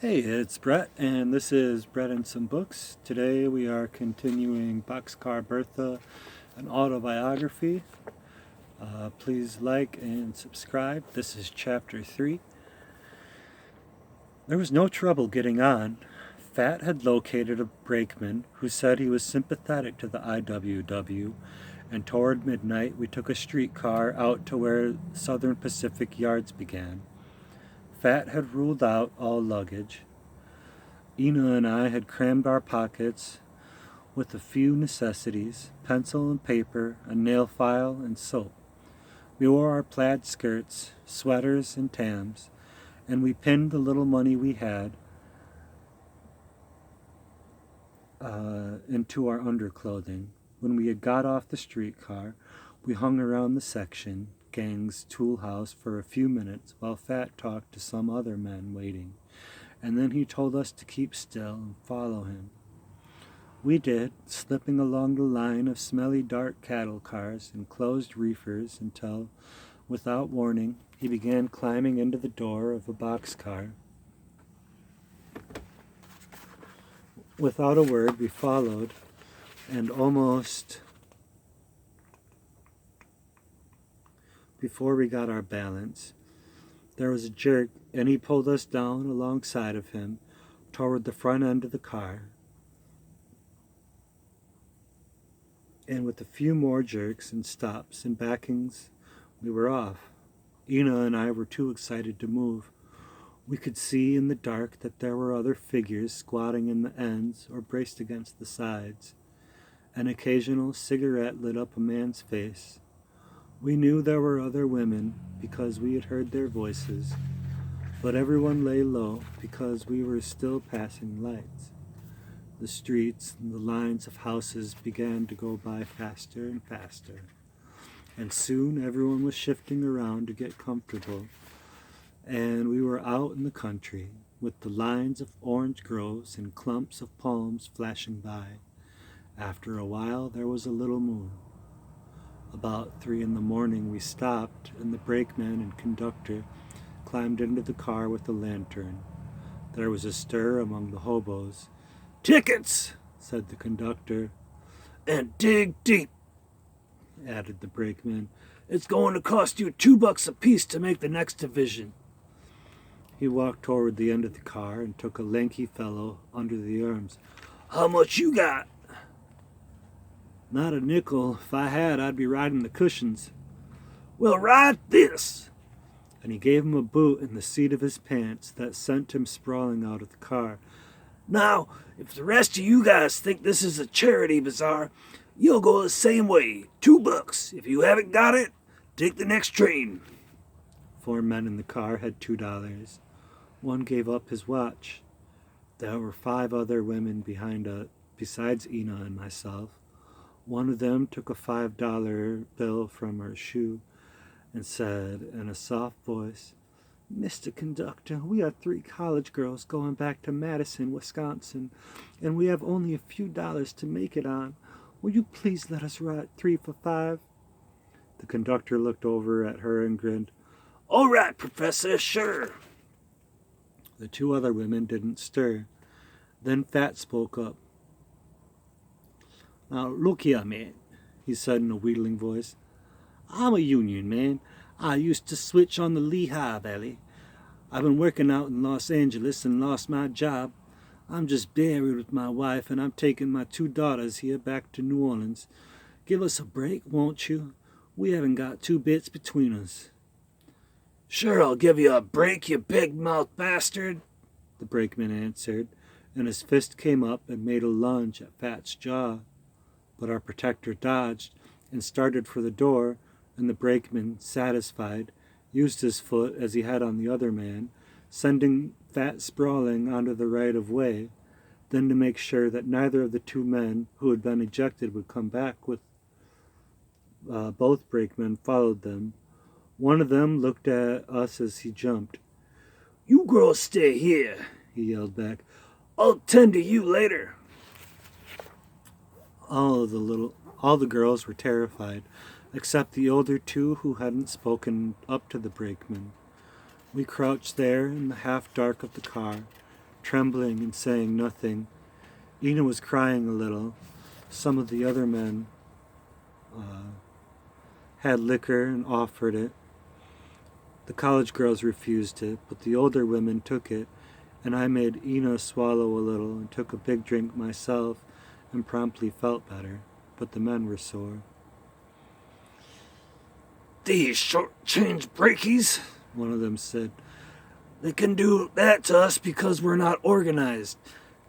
Hey, it's Brett, and this is Brett and Some Books. Today we are continuing Boxcar Bertha, an autobiography. Please like and subscribe. This is Chapter 3. There was no trouble getting on. Fat had located a brakeman who said he was sympathetic to the IWW, and toward midnight we took a streetcar out to where Southern Pacific Yards began. Fat had ruled out all luggage. Ina and I had crammed our pockets with a few necessities, pencil and paper, a nail file, and soap. We wore our plaid skirts, sweaters, and tams, and we pinned the little money we had into our underclothing. When we had got off the streetcar, we hung around the section gang's tool house for a few minutes while Fat talked to some other men waiting, and then he told us to keep still and follow him. We did, slipping along the line of smelly dark cattle cars and closed reefers until, without warning, he began climbing into the door of a boxcar. Without a word, we followed, and almost before we got our balance, there was a jerk, and he pulled us down alongside of him toward the front end of the car. And with a few more jerks and stops and backings, we were off. Ina and I were too excited to move. We could see in the dark that there were other figures squatting in the ends or braced against the sides. An occasional cigarette lit up a man's face. We knew there were other women because we had heard their voices, but everyone lay low because we were still passing lights. The streets and the lines of houses began to go by faster and faster, and soon everyone was shifting around to get comfortable, and we were out in the country with the lines of orange groves and clumps of palms flashing by. After a while there was a little moon. About 3 a.m. we stopped, and the brakeman and conductor climbed into the car with a lantern. There was a stir among the hobos. "Tickets," said the conductor. "And dig deep," added the brakeman. "It's going to cost you $2 apiece to make the next division." He walked toward the end of the car and took a lanky fellow under the arms. "How much you got?" "Not a nickel. If I had, I'd be riding the cushions." "Well, ride this." And he gave him a boot in the seat of his pants that sent him sprawling out of the car. "Now, if the rest of you guys think this is a charity bazaar, you'll go the same way. $2. If you haven't got it, take the next train." 4 men in the car had $2. One gave up his watch. There were 5 other women behind us, besides Ina and myself. One of them took a $5 bill from her shoe and said in a soft voice, "Mr. Conductor, we are 3 college girls going back to Madison, Wisconsin, and we have only a few dollars to make it on. Will you please let us ride 3 for $5? The conductor looked over at her and grinned. "All right, Professor, sure." The 2 other women didn't stir. Then Fat spoke up. "Now, look here, man," he said in a wheedling voice. "I'm a union man. I used to switch on the Lehigh Valley. I've been working out in Los Angeles and lost my job. I'm just buried with my wife, and I'm taking my 2 daughters here back to New Orleans. Give us a break, won't you? We haven't got 2 bits between us." "Sure, I'll give you a break, you big-mouthed bastard," the brakeman answered, and his fist came up and made a lunge at Fat's jaw. But our protector dodged and started for the door, and the brakeman, satisfied, used his foot as he had on the other man, sending Fat sprawling onto the right-of-way. Then, to make sure that neither of the 2 men who had been ejected would come back with both brakemen followed them. One of them looked at us as he jumped. "You girls stay here," he yelled back. "I'll tend to you later." All the girls were terrified, except the older 2 who hadn't spoken up to the brakeman. We crouched there in the half-dark of the car, trembling and saying nothing. Ina was crying a little. Some of the other men had liquor and offered it. The college girls refused it, but the older women took it, and I made Ina swallow a little and took a big drink myself and promptly felt better, but the men were sore. "These short-change breakies," one of them said. "They can do that to us because we're not organized.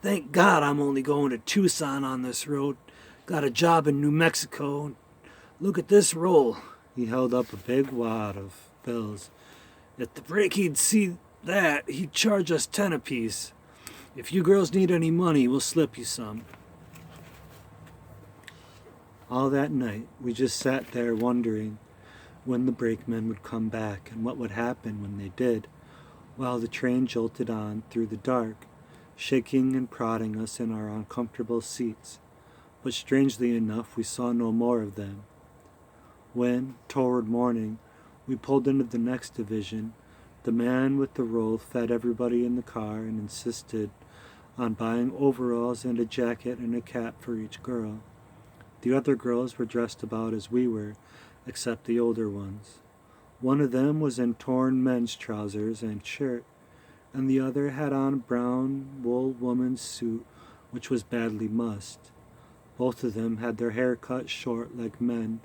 Thank God I'm only going to Tucson on this road. Got a job in New Mexico. Look at this roll." He held up a big wad of bills. "If the breakie'd see that, he'd charge us 10 apiece. If you girls need any money, we'll slip you some." All that night, we just sat there wondering when the brakemen would come back and what would happen when they did, while the train jolted on through the dark, shaking and prodding us in our uncomfortable seats. But strangely enough, we saw no more of them. When, toward morning, we pulled into the next division, the man with the roll fed everybody in the car and insisted on buying overalls and a jacket and a cap for each girl. The other girls were dressed about as we were, except the older ones. One of them was in torn men's trousers and shirt, and the other had on a brown wool woman's suit, which was badly mussed. Both of them had their hair cut short like men,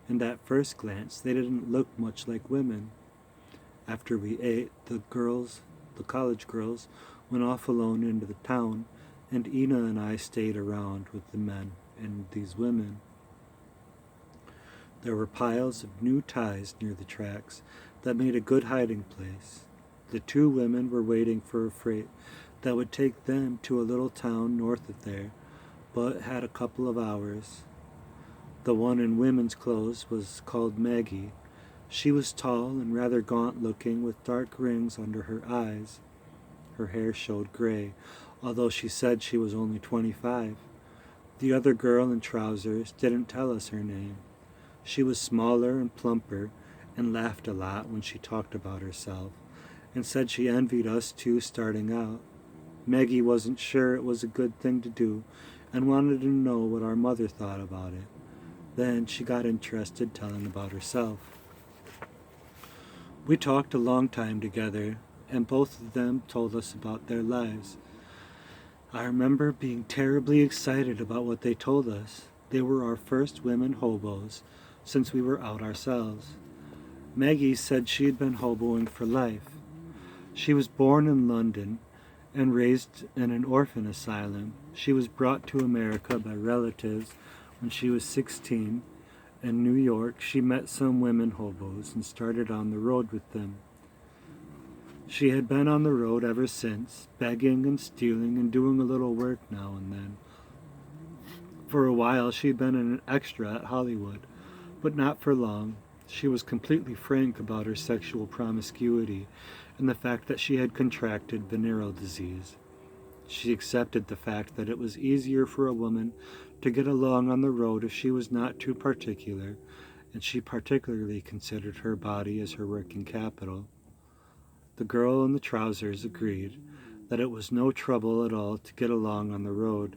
and at first glance they didn't look much like women. After we ate, the college girls, went off alone into the town, and Ina and I stayed around with the men and these women. There were piles of new ties near the tracks that made a good hiding place. The two women were waiting for a freight that would take them to a little town north of there, but had a couple of hours. The one in women's clothes was called Maggie. She was tall and rather gaunt-looking, with dark rings under her eyes. Her hair showed gray, although she said she was only 25. The other girl in trousers didn't tell us her name. She was smaller and plumper, and laughed a lot when she talked about herself, and said she envied us two starting out. Maggie wasn't sure it was a good thing to do, and wanted to know what our mother thought about it. Then she got interested telling about herself. We talked a long time together, and both of them told us about their lives. I remember being terribly excited about what they told us. They were our first women hobos, since we were out ourselves. Maggie said she had been hoboing for life. She was born in London and raised in an orphan asylum. She was brought to America by relatives when she was 16. In New York, she met some women hobos and started on the road with them. She had been on the road ever since, begging and stealing and doing a little work now and then. For a while, she'd been an extra at Hollywood, but not for long. She was completely frank about her sexual promiscuity and the fact that she had contracted venereal disease. She accepted the fact that it was easier for a woman to get along on the road if she was not too particular, and she particularly considered her body as her working capital. The girl in the trousers agreed that it was no trouble at all to get along on the road.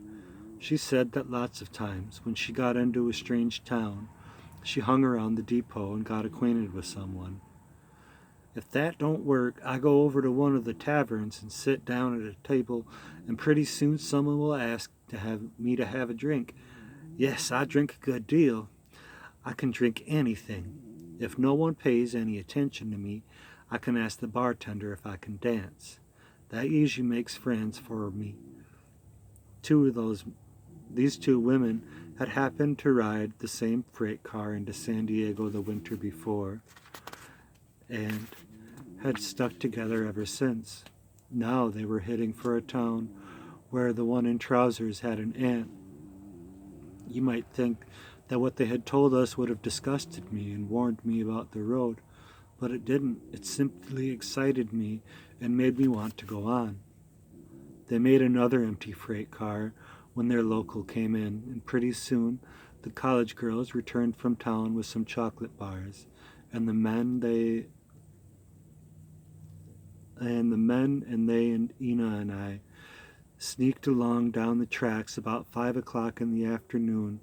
She said that lots of times, when she got into a strange town, she hung around the depot and got acquainted with someone. "If that don't work, I go over to one of the taverns and sit down at a table, and pretty soon someone will ask to have a drink. Yes, I drink a good deal. I can drink anything. If no one pays any attention to me, I can ask the bartender if I can dance. That usually makes friends for me." These two women had happened to ride the same freight car into San Diego the winter before, and had stuck together ever since. Now they were heading for a town where the one in trousers had an aunt. You might think that what they had told us would have disgusted me and warned me about the road, but it didn't. It simply excited me and made me want to go on. They made another empty freight car when their local came in, and pretty soon the college girls returned from town with some chocolate bars, and the men and Ina and I sneaked along down the tracks about 5 o'clock in the afternoon,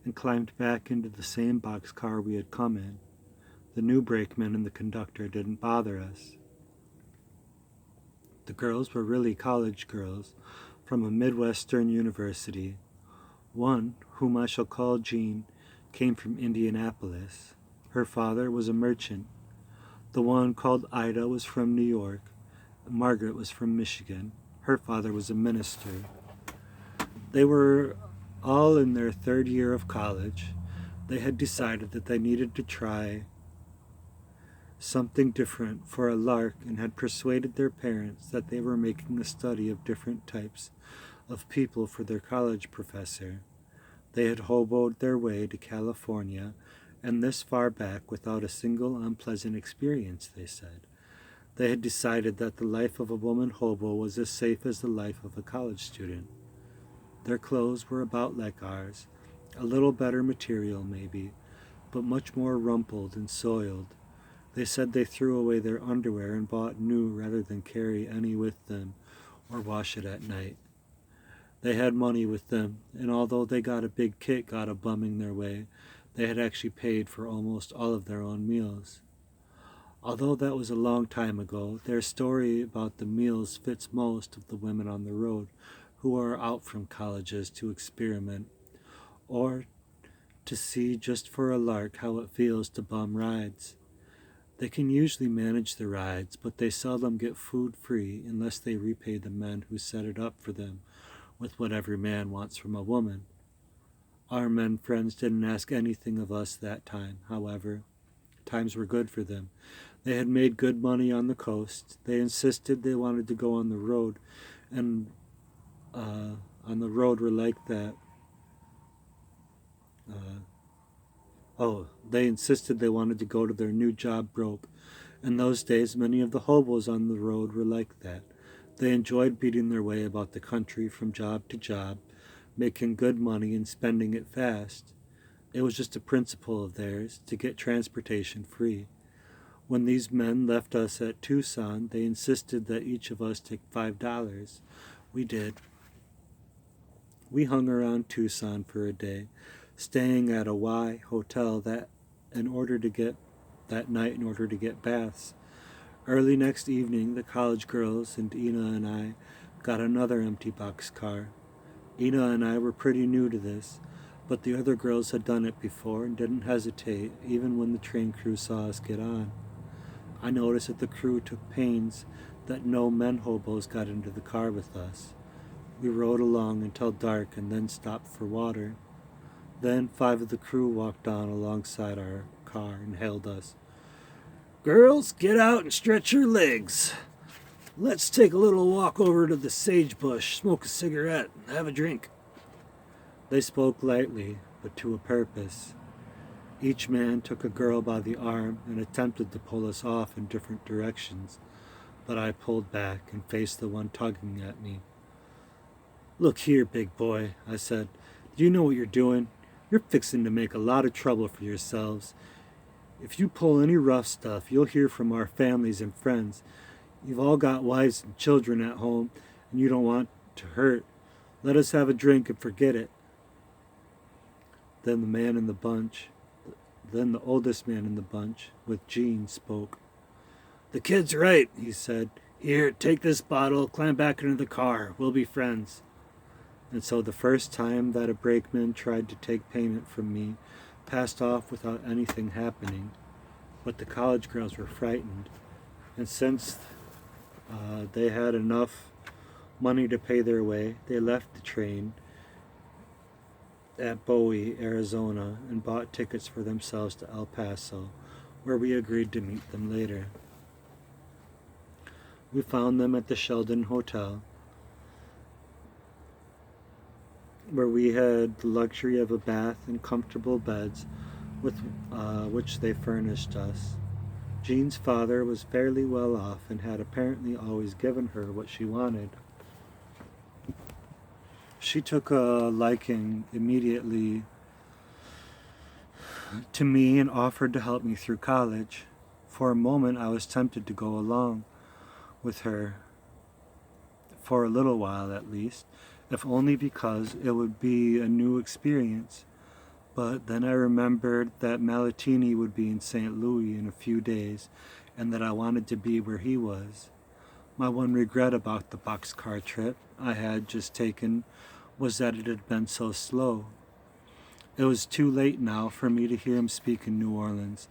and climbed back into the same boxcar we had come in. The new brakeman and the conductor didn't bother us. The girls were really college girls from a Midwestern university. One, whom I shall call Jean, came from Indianapolis. Her father was a merchant. The one called Ida was from New York. Margaret was from Michigan. Her father was a minister. They were all in their third year of college. They had decided that they needed to try something different for a lark and had persuaded their parents that they were making a study of different types of people for their college professor. They had hoboed their way to California and this far back without a single unpleasant experience, they said. They had decided that the life of a woman hobo was as safe as the life of a college student. Their clothes were about like ours, a little better material maybe, but much more rumpled and soiled. They said they threw away their underwear and bought new rather than carry any with them or wash it at night. They had money with them, and although they got a big kick out of bumming their way, they had actually paid for almost all of their own meals. Although that was a long time ago, their story about the meals fits most of the women on the road who are out from colleges to experiment, or to see just for a lark how it feels to bum rides. They can usually manage the rides, but they seldom get food free unless they repay the men who set it up for them with what every man wants from a woman. Our men friends didn't ask anything of us that time, however. Times were good for them. They had made good money on the coast. They insisted they wanted to go on the road, and on the road were like that. They insisted they wanted to go to their new job broke. In those days, many of the hobos on the road were like that. They enjoyed beating their way about the country from job to job, making good money and spending it fast. It was just a principle of theirs to get transportation free. When these men left us at Tucson, they insisted that each of us take $5. We did. We hung around Tucson for a day, staying at a Y hotel that night in order to get baths. Early next evening, the college girls and Ina and I got another empty boxcar. Ina and I were pretty new to this, but the other girls had done it before and didn't hesitate even when the train crew saw us get on. I noticed that the crew took pains that no men hobos got into the car with us. We rode along until dark and then stopped for water. Then 5 of the crew walked on alongside our car and hailed us. "Girls, get out and stretch your legs. Let's take a little walk over to the sagebush, smoke a cigarette, and have a drink." They spoke lightly, but to a purpose. Each man took a girl by the arm and attempted to pull us off in different directions, but I pulled back and faced the one tugging at me. "Look here, big boy," I said. "Do you know what you're doing? You're fixing to make a lot of trouble for yourselves. If you pull any rough stuff, you'll hear from our families and friends. You've all got wives and children at home, and you don't want to hurt. Let us have a drink and forget it." Then the oldest man in the bunch, with Jean, spoke. "The kid's right," he said. "Here, take this bottle, climb back into the car. We'll be friends." And so the first time that a brakeman tried to take payment from me passed off without anything happening. But the college girls were frightened, and since they had enough money to pay their way, they left the train at Bowie, Arizona, and bought tickets for themselves to El Paso, where we agreed to meet them later. We found them at the Sheldon Hotel, where we had the luxury of a bath and comfortable beds with which they furnished us. Jean's father was fairly well off and had apparently always given her what she wanted. She took a liking immediately to me and offered to help me through college. For a moment I was tempted to go along with her for a little while at least, if only because it would be a new experience. But then I remembered that Malatini would be in St. Louis in a few days, and that I wanted to be where he was. My one regret about the boxcar trip I had just taken was that it had been so slow. It was too late now for me to hear him speak in New Orleans,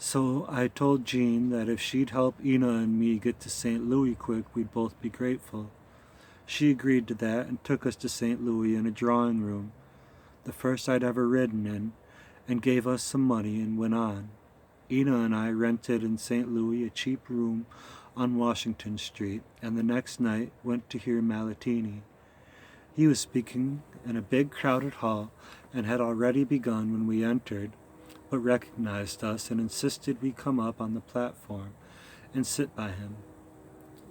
so I told Jean that if she'd help Ina and me get to St. Louis quick, we'd both be grateful. She agreed to that and took us to St. Louis in a drawing room, the first I'd ever ridden in, and gave us some money and went on. Ina and I rented in St. Louis a cheap room on Washington Street, and the next night went to hear Malatini. He was speaking in a big crowded hall and had already begun when we entered, but recognized us and insisted we come up on the platform and sit by him.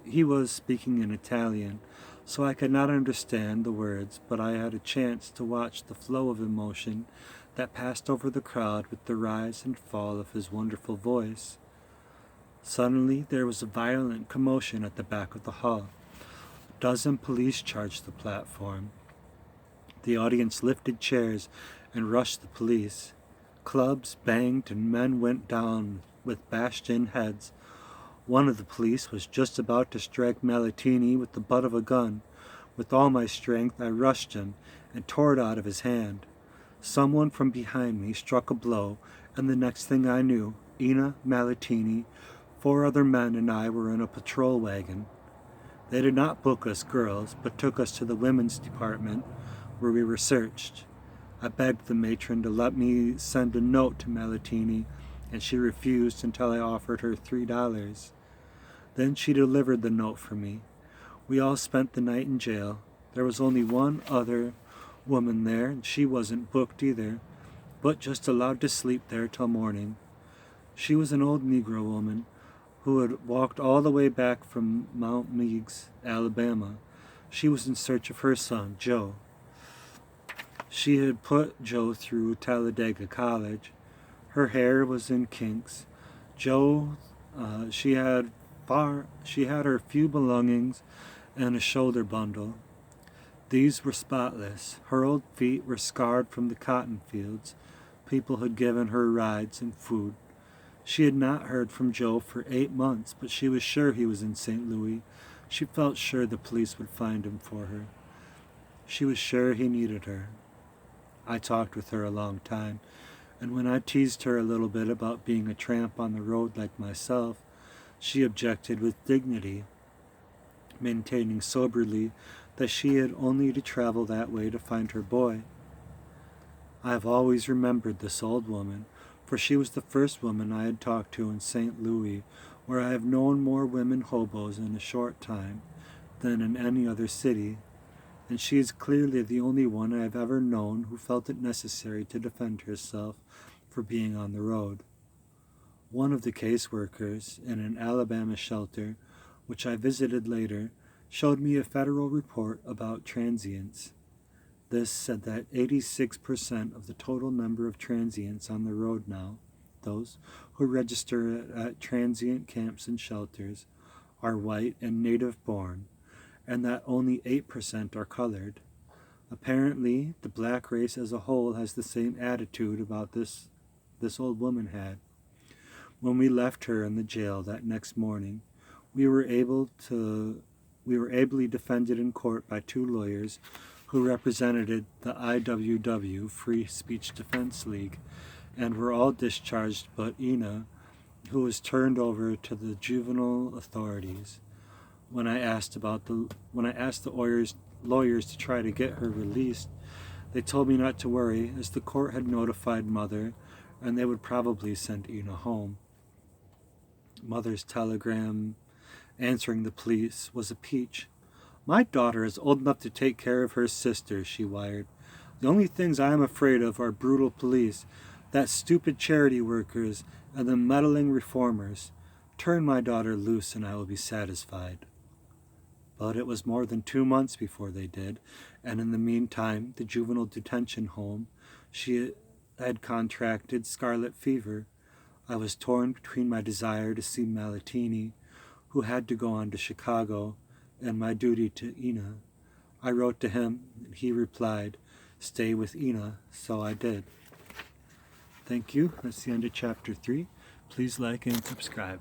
He was speaking in Italian, so I could not understand the words, but I had a chance to watch the flow of emotion that passed over the crowd with the rise and fall of his wonderful voice. Suddenly there was a violent commotion at the back of the hall. A dozen police charged the platform. The audience lifted chairs and rushed the police. Clubs banged and men went down with bashed-in heads. One of the police was just about to strike Malatini with the butt of a gun. With all my strength I rushed him and tore it out of his hand. Someone from behind me struck a blow, and the next thing I knew, Ina, Malatini, 4 other men and I were in a patrol wagon. They did not book us girls, but took us to the women's department, where we were searched. I begged the matron to let me send a note to Malatini, and she refused until I offered her $3. Then she delivered the note for me. We all spent the night in jail. There was only one other woman there, and she wasn't booked either, but just allowed to sleep there till morning. She was an old Negro woman who had walked all the way back from Mount Meigs, Alabama. She was in search of her son, Joe. She had put Joe through Talladega College. Her hair was in kinks. Joe, she had her few belongings and a shoulder bundle. These were spotless. Her old feet were scarred from the cotton fields. People had given her rides and food. She had not heard from Joe for 8 months, but she was sure he was in St. Louis. She felt sure the police would find him for her. She was sure he needed her. I talked with her a long time, and when I teased her a little bit about being a tramp on the road like myself, she objected with dignity, maintaining soberly that she had only to travel that way to find her boy. I have always remembered this old woman, for she was the first woman I had talked to in St. Louis, where I have known more women hobos in a short time than in any other city, and she is clearly the only one I have ever known who felt it necessary to defend herself for being on the road. One of the caseworkers in an Alabama shelter, which I visited later, showed me a federal report about transients. This said that 86% of the total number of transients on the road now, those who register at transient camps and shelters, are white and native born, and that only 8% are colored. Apparently, the black race as a whole has the same attitude about this old woman had. When we left her in the jail that next morning, we were ably defended in court by 2 lawyers who represented the IWW, Free Speech Defense League, and were all discharged but Ina, who was turned over to the juvenile authorities. When I asked the lawyers to try to get her released, they told me not to worry, as the court had notified Mother, and they would probably send Ina home. Mother's telegram answering the police was a peach. "My daughter is old enough to take care of her sister," she wired. "The only things I am afraid of are brutal police, that stupid charity workers, and the meddling reformers. Turn my daughter loose and I will be satisfied." But it was more than 2 months before they did, and in the meantime, the juvenile detention home, she had contracted scarlet fever. I was torn between my desire to see Malatini, who had to go on to Chicago, and my duty to Ina. I wrote to him, and he replied, "Stay with Ina," so I did. Thank you. That's the end of chapter 3. Please like and subscribe.